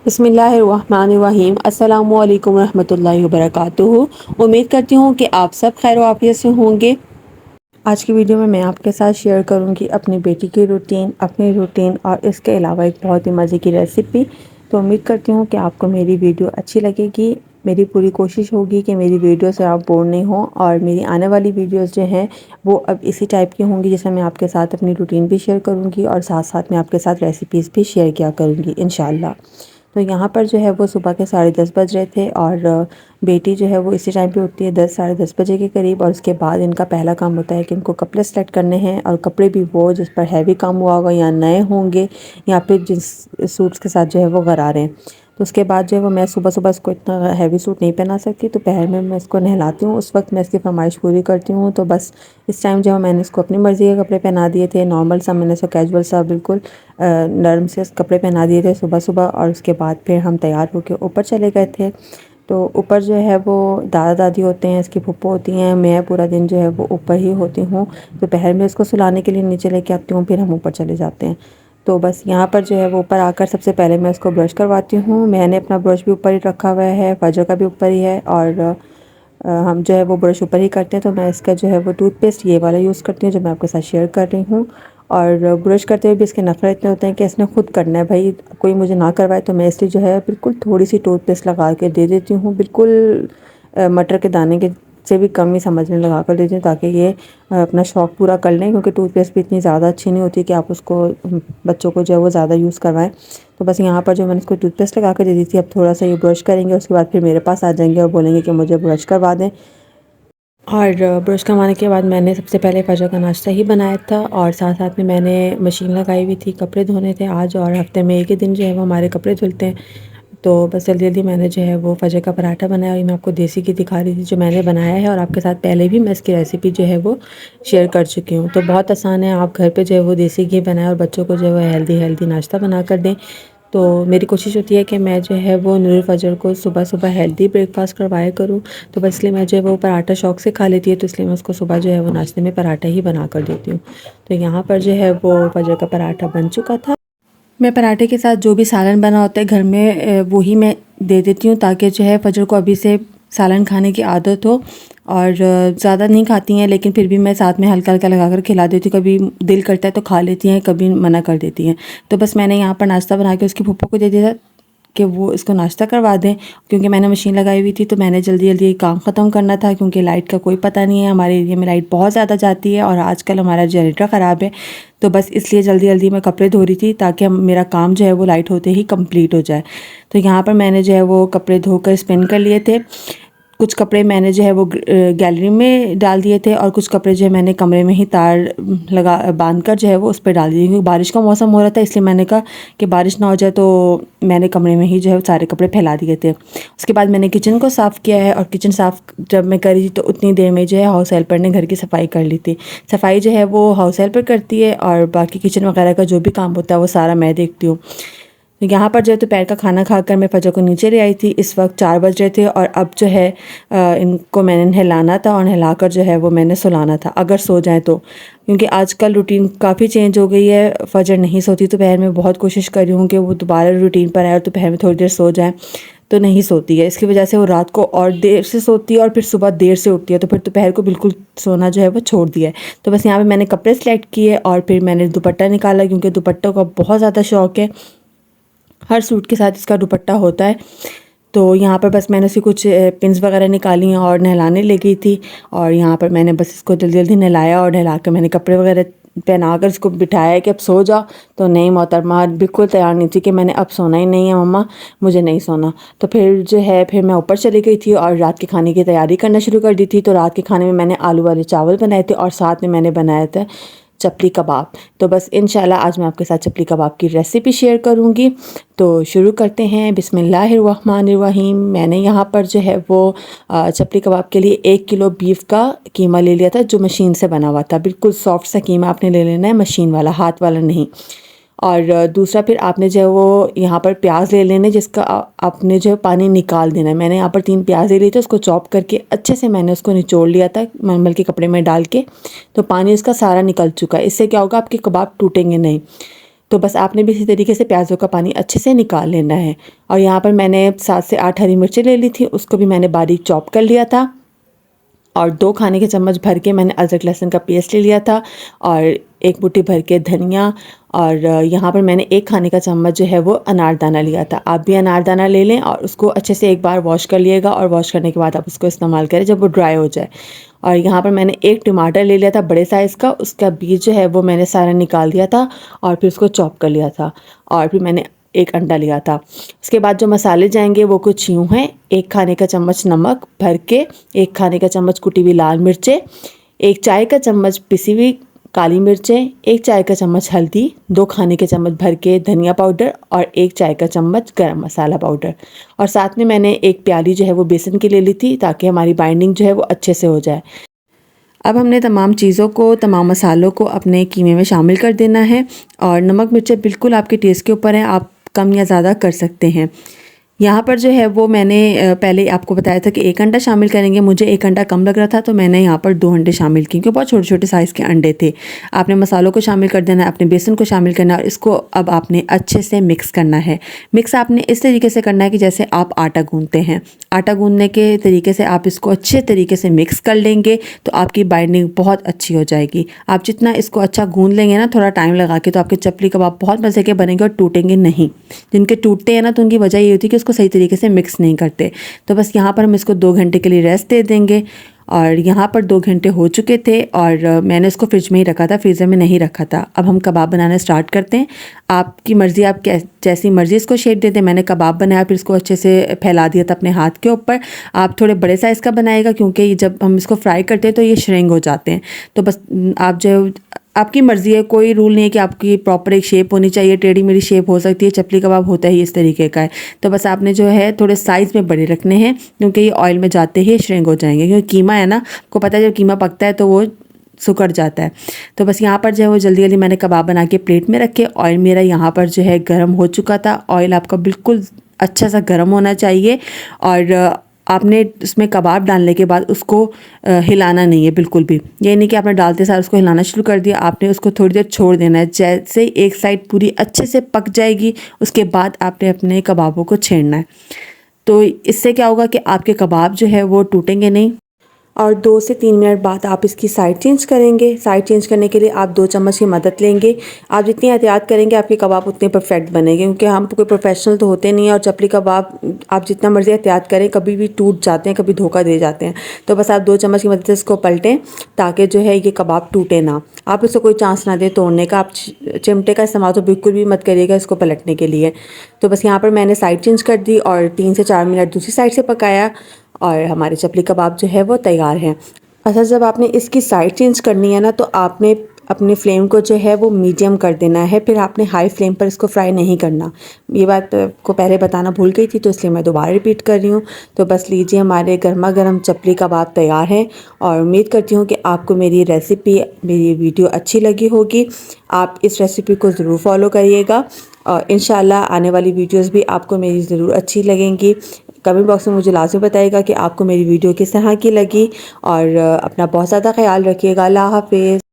बिस्मिल्लाहिर्रहमानिर्रहीम अस्सलामुअलैकुम रहमतुल्लाहि वबरकातुहू। उम्मीद करती हूँ कि आप सब खैर वाफियत से होंगे। आज की वीडियो में मैं आपके साथ शेयर करूँगी अपनी बेटी की रूटीन, अपनी रूटीन और इसके अलावा एक बहुत ही मज़े की रेसिपी। तो उम्मीद करती हूँ कि आपको मेरी वीडियो अच्छी लगेगी। मेरी पूरी कोशिश होगी कि मेरी वीडियो से आप बोर नहीं हो और मेरी आने वाली वीडियोस जो हैं वो अब इसी टाइप की होंगी, जिसमें मैं आपके साथ अपनी रूटीन भी शेयर करूँगी और साथ साथ मैं आपके साथ रेसिपीज़ भी शेयर किया करूँगी इंशाल्लाह। तो यहाँ पर जो है वो सुबह के 10:30 बज रहे थे और बेटी जो है वो इसी टाइम पे उठती है 10 साढ़े 10 बजे के करीब। और उसके बाद इनका पहला काम होता है कि इनको कपड़े सेलेक्ट करने हैं, और कपड़े भी वो जिस पर हैवी काम हुआ होगा या नए होंगे या फिर जिस सूट्स के साथ जो है वो गरारे हैं। तो उसके बाद जो है वो मैं सुबह सुबह इसको इतना हैवी सूट नहीं पहना सकती, तो पहर में मैं इसको नहलाती हूँ, उस वक्त मैं इसकी फरमाइश पूरी करती हूँ। तो बस इस टाइम जो है मैंने इसको अपनी मर्ज़ी के कपड़े पहना दिए थे, नॉर्मल सा मैंने इसको कैजुअल सा बिल्कुल नरम से कपड़े पहना दिए थे सुबह सुबह। और उसके बाद फिर हम तैयार होकर ऊपर चले गए थे। तो ऊपर जो है वो दादा दादी होते हैं, इसकी फूफो होती हैं, मैं पूरा दिन जो है वो ऊपर ही होती हूँ। दोपहर में इसको सुलाने के लिए नीचे लेके आती हूँ, फिर हम ऊपर चले जाते हैं। तो बस यहाँ पर जो है वो ऊपर आकर सबसे पहले मैं इसको ब्रश करवाती हूँ। मैंने अपना ब्रश भी ऊपर ही रखा हुआ है, फजर का भी ऊपर ही है, और हम जो है वो ब्रश ऊपर ही करते हैं। तो मैं इसका जो है वो टूथपेस्ट ये वाला यूज़ करती हूँ जो मैं आपके साथ शेयर कर रही हूँ। और ब्रश करते हुए भी इसके नखरे इतने होते हैं कि इसने खुद करना है भाई, कोई मुझे ना करवाए। तो मैं इसलिए जो है बिल्कुल थोड़ी सी टूथपेस्ट लगा के दे देती हूँ, बिल्कुल मटर के दाने के से भी कम ही समझने लगा कर देती हूँ, ताकि ये अपना शौक़ पूरा कर लें। क्योंकि टूथपेस्ट भी इतनी ज़्यादा अच्छी नहीं होती कि आप उसको बच्चों को जो है वो ज़्यादा यूज़ करवाएं। तो बस यहाँ पर जो मैंने इसको टूथपेस्ट लगा कर दे दी थी, अब थोड़ा सा ये ब्रश करेंगे, उसके बाद फिर मेरे पास आ जाएंगे और बोलेंगे कि मुझे ब्रश करवा दें। और ब्रश करवाने के बाद मैंने सबसे पहले फजर का नाश्ता ही बनाया था, और साथ साथ में मैंने मशीन लगाई हुई थी, कपड़े धोने थे आज, और हफ्ते में एक ही दिन जो है वो हमारे कपड़े धुलते हैं। तो बस जल्दी जल्दी मैंने जो है वो फजर का पराठा बनाया, और मैं आपको देसी घी दिखा रही थी जो मैंने बनाया है, और आपके साथ पहले भी मैं इसकी रेसिपी जो है वो शेयर कर चुकी हूँ। तो बहुत आसान है, आप घर पे जो है वो देसी घी बनाएं और बच्चों को जो है वो हेल्दी हेल्दी नाश्ता बना कर दें। तो मेरी कोशिश होती है कि मैं जो है वो नूर फजर को सुबह सुबह हेल्दी ब्रेकफास्ट करवाया करूँ। तो बस इसलिए मैं जो है वो पराठा शौक़ से खा लेती है, तो इसलिए मैं उसको सुबह जो है वो नाश्ते में पराठा ही बना कर देती हूँ। तो यहाँ पर जो है वो फजर का पराठा बन चुका था। मैं पराठे के साथ जो भी सालन बना होता है घर में वही मैं दे देती हूँ, ताकि जो है फजर को अभी से सालन खाने की आदत हो। और ज़्यादा नहीं खाती हैं, लेकिन फिर भी मैं साथ में हल्का हल्का लगा कर खिला देती हूँ। कभी दिल करता है तो खा लेती हैं, कभी मना कर देती हैं। तो बस मैंने यहाँ पर नाश्ता बना के उसकी फूफो को दे दिया कि वो इसको नाश्ता करवा दें। क्योंकि मैंने मशीन लगाई हुई थी, तो मैंने जल्दी जल्दी काम ख़त्म करना था, क्योंकि लाइट का कोई पता नहीं है, हमारे एरिया में लाइट बहुत ज़्यादा जाती है और आजकल हमारा जनरेटर ख़राब है। तो बस इसलिए जल्दी जल्दी मैं कपड़े धो रही थी, ताकि मेरा काम जो है वो लाइट होते ही कंप्लीट हो जाए। तो यहाँ पर मैंने जो है वो कपड़े धोकर स्पिन कर लिए थे। कुछ कपड़े मैंने जो है वो गैलरी में डाल दिए थे, और कुछ कपड़े जो है मैंने कमरे में ही तार लगा बांध कर जो है वो उस पर डाल दिए, क्योंकि बारिश का मौसम हो रहा था। इसलिए मैंने कहा कि बारिश ना हो जाए, तो मैंने कमरे में ही जो है सारे कपड़े फैला दिए थे। उसके बाद मैंने किचन को साफ़ किया है, और किचन साफ़ जब मैं करी थी तो उतनी देर में जो है हाउस हेल्पर ने घर की सफाई कर ली थी। सफाई जो है वो हाउस हेल्पर करती है, और बाकी किचन वगैरह का जो भी काम होता है वो सारा मैं देखती हूँ। तो यहाँ पर जो है दोपहर का खाना खाकर मैं फजर को नीचे ले आई थी। इस वक्त 4 बज रहे थे, और अब जो है इनको मैंने नहलाना था, और नहलाकर जो है वो मैंने सुलाना था, अगर सो जाए तो। क्योंकि आजकल रूटीन काफ़ी चेंज हो गई है, फजर नहीं सोती दोपहर में। बहुत कोशिश कर रही हूँ कि वो दोबारा रूटीन पर आए और दोपहर में थोड़ी देर सो जाए, तो नहीं सोती है। इसकी वजह से वो रात को और देर से सोती है, और फिर सुबह देर से उठती है, तो फिर दोपहर को बिल्कुल सोना जो है वो छोड़ दिया है। तो बस यहाँ पे मैंने कपड़े सेलेक्ट किए, और फिर मैंने दुपट्टा निकाला, क्योंकि दुपट्टों का बहुत ज़्यादा शौक़ है, हर सूट के साथ इसका दुपट्टा होता है। तो यहाँ पर बस मैंने उसे कुछ पिन्स वगैरह निकाली हैं और नहलाने लगी थी। और यहाँ पर मैंने बस इसको जल्दी जल्दी नहलाया, और नहला कर मैंने कपड़े वगैरह पहना कर इसको बिठाया कि अब सो जा। तो नहीं, मोहतरमा बिल्कुल तैयार नहीं थी कि मैंने अब सोना ही नहीं है मम्मा, मुझे नहीं सोना। तो फिर जो है फिर मैं ऊपर चली गई थी, और रात के खाने की तैयारी करना शुरू कर दी थी। तो रात के खाने में मैंने आलू वाले चावल बनाए थे, और साथ में मैंने बनाया था चपली कबाब। तो बस इंशाल्लाह आज मैं आपके साथ चपली कबाब की रेसिपी शेयर करूंगी। तो शुरू करते हैं। बिस्मिल्लाहिर्रहमानिर्रहीम। मैंने यहाँ पर जो है वो चपली कबाब के लिए 1 किलो बीफ का कीमा ले लिया था, जो मशीन से बना हुआ था। बिल्कुल सॉफ्ट सा कीमा आपने ले लेना है, मशीन वाला, हाथ वाला नहीं। और दूसरा फिर आपने जो है वो यहाँ पर प्याज ले लेने, जिसका आपने जो है पानी निकाल देना है। मैंने यहाँ पर 3 प्याज ले लिए थे, उसको चॉप करके अच्छे से मैंने उसको निचोड़ लिया था मलमल के कपड़े में डाल के। तो पानी उसका सारा निकल चुका है। इससे क्या होगा, आपके कबाब टूटेंगे नहीं। तो बस आपने भी इसी तरीके से प्याज़ों का पानी अच्छे से निकाल लेना है। और यहाँ पर मैंने 7 से 8 हरी मिर्चें ले ली थी, उसको भी मैंने बारीक चॉप कर लिया था। और 2 खाने के चम्मच भर के मैंने अदरक लहसुन का पेस्ट ले लिया था और 1 मुट्ठी भर के धनिया, और यहाँ पर मैंने 1 खाने का चम्मच जो है वो अनारदाना लिया था। आप भी अनारदाना ले लें और उसको अच्छे से एक बार वॉश कर लिएगा, और वॉश करने के बाद आप उसको इस्तेमाल करें जब वो ड्राई हो जाए। और यहाँ पर मैंने 1 टमाटर ले लिया था बड़े साइज़ का, उसका बीज जो है वो मैंने सारा निकाल दिया था और फिर उसको चॉप कर लिया था। और फिर मैंने 1 अंडा लिया था। उसके बाद जो मसाले जाएंगे वो कुछ यूँ हैं: 1 खाने का चम्मच नमक भर के, 1 खाने का चम्मच कुटी हुई लाल मिर्चें, 1 चाय का चम्मच पिसी हुई काली मिर्चें, 1 चाय का चम्मच हल्दी, 2 खाने के चम्मच भर के धनिया पाउडर और 1 चाय का चम्मच गरम मसाला पाउडर। और साथ में मैंने 1 प्याली जो है वो बेसन की ले ली थी, ताकि हमारी बाइंडिंग जो है वो अच्छे से हो जाए। अब हमने तमाम चीज़ों को, तमाम मसालों को अपने कीमे में शामिल कर देना है। और नमक मिर्चें बिल्कुल आपके टेस्ट के ऊपर हैं, आप कम या ज़्यादा कर सकते हैं। यहाँ पर जो है वो मैंने पहले आपको बताया था कि 1 अंडा शामिल करेंगे। मुझे 1 अंडा कम लग रहा था, तो मैंने यहाँ पर 2 अंडे शामिल किए, क्योंकि बहुत छोटे-छोटे साइज़ के अंडे थे। आपने मसालों को शामिल कर देना है, अपने बेसन को शामिल करना है और इसको अब आपने अच्छे से मिक्स करना है। मिक्स आपने इस तरीके से करना है कि जैसे आप आटा गूँथते हैं। आटा गूँथने के तरीके से आप इसको अच्छे तरीके से मिक्स कर लेंगे, तो आपकी बाइंडिंग बहुत अच्छी हो जाएगी। आप जितना इसको अच्छा गूँथ लेंगे ना, थोड़ा टाइम लगा के, तो आपके चपली कबाब बहुत मज़े के बनेंगे और टूटेंगे नहीं। जिनके टूटते हैं ना, तो उनकी वजह ये होती है कि उसको सही तरीके से मिक्स नहीं करते। तो बस यहाँ पर हम इसको 2 घंटे के लिए रेस्ट दे देंगे। और यहाँ पर 2 घंटे हो चुके थे और मैंने इसको फ्रिज में ही रखा था, फ्रीज़र में नहीं रखा था। अब हम कबाब बनाना स्टार्ट करते हैं। आपकी मर्ज़ी, आप जैसी मर्ज़ी इसको शेप दे दें। मैंने कबाब बनाया, फिर इसको अच्छे से फैला दिया था अपने हाथ के ऊपर। आप थोड़े बड़े साइज़ का बनाएगा, क्योंकि जब हम इसको फ्राई करते हैं तो ये श्रिंक हो जाते हैं। तो बस आप जो, आपकी मर्ज़ी है, कोई रूल नहीं है कि आपकी प्रॉपर एक शेप होनी चाहिए। टेढ़ी मेढ़ी शेप हो सकती है, चपली कबाब होता ही इस तरीके का है। तो बस आपने जो है थोड़े साइज़ में बड़े रखने हैं, क्योंकि ये ऑयल में जाते ही श्रिंक हो जाएंगे। क्योंकि कीमा है ना, आपको पता है जब कीमा पकता है तो वो सिकुड़ जाता है। तो बस यहाँ पर जो है वो जल्दी जल्दी मैंने कबाब बना के प्लेट में रखे। ऑयल मेरा यहाँ पर जो है गर्म हो चुका था। ऑयल आपका बिल्कुल अच्छा सा गर्म होना चाहिए, और आपने उसमें कबाब डालने के बाद उसको हिलाना नहीं है बिल्कुल भी। ये नहीं कि आपने डालते सार उसको हिलाना शुरू कर दिया। आपने उसको थोड़ी देर छोड़ देना है। जैसे एक साइड पूरी अच्छे से पक जाएगी, उसके बाद आपने अपने कबाबों को छेड़ना है। तो इससे क्या होगा कि आपके कबाब जो है वो टूटेंगे नहीं। और 2 से 3 मिनट बाद आप इसकी साइड चेंज करेंगे। साइड चेंज करने के लिए आप 2 चम्मच की मदद लेंगे। आप जितनी एहतियात करेंगे, आपके कबाब उतने परफेक्ट बनेंगे, क्योंकि हम कोई प्रोफेशनल तो होते नहीं हैं। और चपली कबाब आप जितना मर्ज़ी एहतियात करें, कभी भी टूट जाते हैं, कभी धोखा दे जाते हैं। तो बस आप 2 चम्मच की मदद से इसको पलटें, ताकि जो है ये कबाब टूटे ना। आप इसको कोई चांस ना दें तोड़ने का। आप चिमटे का इस्तेमाल तो बिल्कुल भी मत करिएगा इसको पलटने के लिए। तो बस यहाँ पर मैंने साइड चेंज कर दी और 3 से 4 मिनट दूसरी साइड से पकाया, और हमारे चपली कबाब जो है वो तैयार हैं। अच्छा, जब आपने इसकी साइड चेंज करनी है ना, तो आपने अपनी फ्लेम को जो है वो मीडियम कर देना है। फिर आपने हाई फ्लेम पर इसको फ्राई नहीं करना। ये बात को पहले बताना भूल गई थी, तो इसलिए मैं दोबारा रिपीट कर रही हूँ। तो बस लीजिए, हमारे गर्मा गर्म चपली कबाब तैयार हैं। और उम्मीद करती हूँ कि आपको मेरी रेसिपी, मेरी वीडियो अच्छी लगी होगी। आप इस रेसिपी को ज़रूर फॉलो करिएगा, और इंशाल्लाह आने वाली वीडियोज़ भी आपको मेरी ज़रूर अच्छी लगेंगी। कमेंट बॉक्स में मुझे लाज़मी बताइएगा कि आपको मेरी वीडियो किस तरह की लगी। और अपना बहुत ज़्यादा ख्याल रखिएगा। अल्लाह हाफ़िज़।